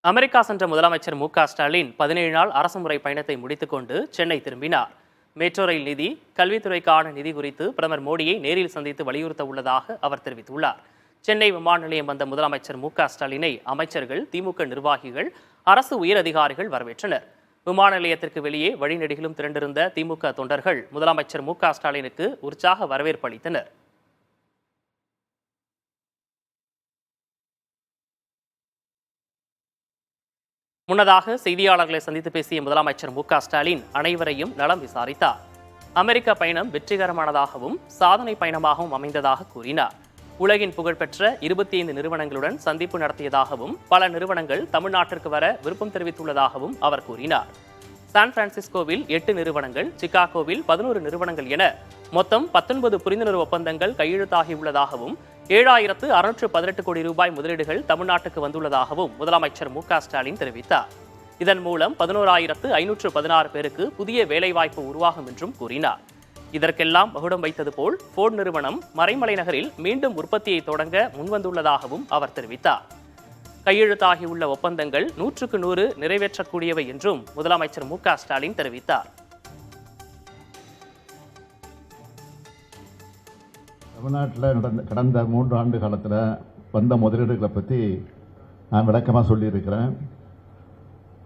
America சென்ற முதலமைச்சர் மு.க.ஸ்டாலின் 17 நாள் அரசுமுறை பயணத்தை முடித்துக் கொண்டு சென்னை திரும்பினார். மெட்ரோ ரயில் நிதி, கல்வித்துறைக்கான நிதி குறித்து பிரதமர் மோடியை நேரில் சந்தித்து வலியுறுத்த உள்ளதாக அவர் தெரிவித்துள்ளார். சென்னை விமான நிலையம் வந்த முதலமைச்சர் மு.க.ஸ்டாலினை அமைச்சர்கள், திமுக நிர்வாகிகள், அரசு உயரதிகாரிகள் வரவேற்றனர். விமான நிலையத்திற்கு வெளியே வழிநெடுகிலும் திரண்டிருந்த திமுக தொண்டர்கள் முதலமைச்சர் மு.க.ஸ்டாலினுக்கு உற்சாக வரவேற்பு அளித்தனர். முன்னதாக செய்தியாளர்களை சந்தித்து பேசிய முதலமைச்சர் மு.க.ஸ்டாலின் அனைவரையும் நலம் விசாரித்தார். அமெரிக்க பயணம் வெற்றிகரமானதாகவும் சாதனை பயணமாகவும் அமைந்ததாக கூறினார். உலகின் புகழ்பெற்ற 25 நிறுவனங்களுடன் சந்திப்பு நடத்தியதாகவும் பல நிறுவனங்கள் தமிழ்நாட்டிற்கு வர விருப்பம் தெரிவித்துள்ளதாகவும் அவர் கூறினார். சான் பிரான்சிஸ்கோவில் 8 நிறுவனங்கள், சிகாகோவில் 11 நிறுவனங்கள் என மொத்தம் 19 புரிந்துணர்வு ஒப்பந்தங்கள் கையெழுத்தாகியுள்ளதாகவும் 7,618 கோடி ரூபாய் முதலீடுகள் தமிழ்நாட்டுக்கு வந்துள்ளதாகவும் முதலமைச்சர் மு.க.ஸ்டாலின் தெரிவித்தார். இதன் மூலம் 11,516 பேருக்கு புதிய வேலைவாய்ப்பு உருவாகும் என்றும் கூறினார். இதற்கெல்லாம் மகுடம் வைத்தது போல் போர்டு நிறுவனம் மறைமலை நகரில் மீண்டும் உற்பத்தியை தொடங்க முன்வந்துள்ளதாகவும் அவர் தெரிவித்தார். கையெழுத்தாகியுள்ள ஒப்பந்தங்கள் 100க்கு 100 நிறைவேற்றக்கூடியவை என்றும் முதலமைச்சர் மு.க.ஸ்டாலின் தெரிவித்தார். தமிழ்நாட்டில் கடந்த 3 ஆண்டு காலத்தில் வந்த முதலீடுகளை பற்றி நான் விளக்கமாக சொல்லியிருக்கிறேன்.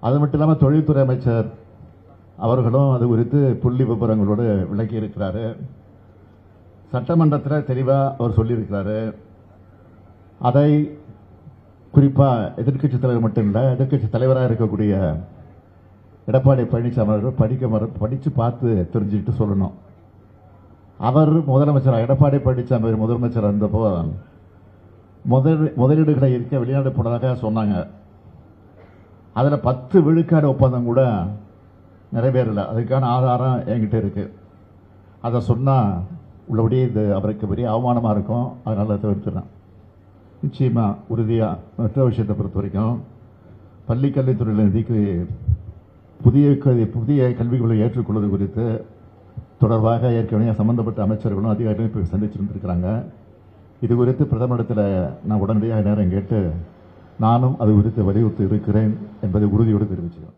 அது மட்டும் இல்லாமல் தொழில்துறை அமைச்சர் அவர்களும் அது குறித்து புள்ளி விவரங்களோடு விளக்கியிருக்கிறாரு. சட்டமன்றத்தில் தெளிவாக அவர் சொல்லியிருக்கிறாரு. அதை குறிப்பாக எதிர்க்கட்சி தலைவர் மட்டும் இல்லை, எதிர்க்கட்சி தலைவராக இருக்கக்கூடிய எடப்பாடி பழனிசாமி அவர்கள் படித்து பார்த்து தெரிஞ்சுக்கிட்டு சொல்லணும். அவர் முதலமைச்சர் எடப்பாடி பழனிசாமி முதலமைச்சர் இருந்தப்போ முதலீடுகளை இருக்க வெளிநாடு போனதாக சொன்னாங்க. அதில் 10 விழுக்காடு ஒப்பந்தம் கூட நிறைவேறலை. அதுக்கான ஆதாரம் என்கிட்ட இருக்கு. அதை சொன்னால் உள்ளபடியே இது அவருக்கு பெரிய அவமானமாக இருக்கும். அதனால் தவிர்த்துறேன். நிச்சயமாக உறுதியாக மற்ற விஷயத்தை பொறுத்த வரைக்கும் பள்ளி கல்வித்துறையில் நிதிக்கு புதிய கல்விகளை ஏற்றுக்கொள்வது குறித்து தொடர்பாக ஏற்கனவே சம்பந்தப்பட்ட அமைச்சர்களும் அதிகாரிகளும் இப்போ சந்திச்சிருந்திருக்கிறாங்க. இது குறித்து பிரதமரிடத்தில் நான் உடனடியாக நேரம் கேட்டு நானும் அது குறித்து வலியுறுத்தி இருக்கிறேன் என்பதை உறுதியோடு தெரிவிச்சுக்கிறேன்.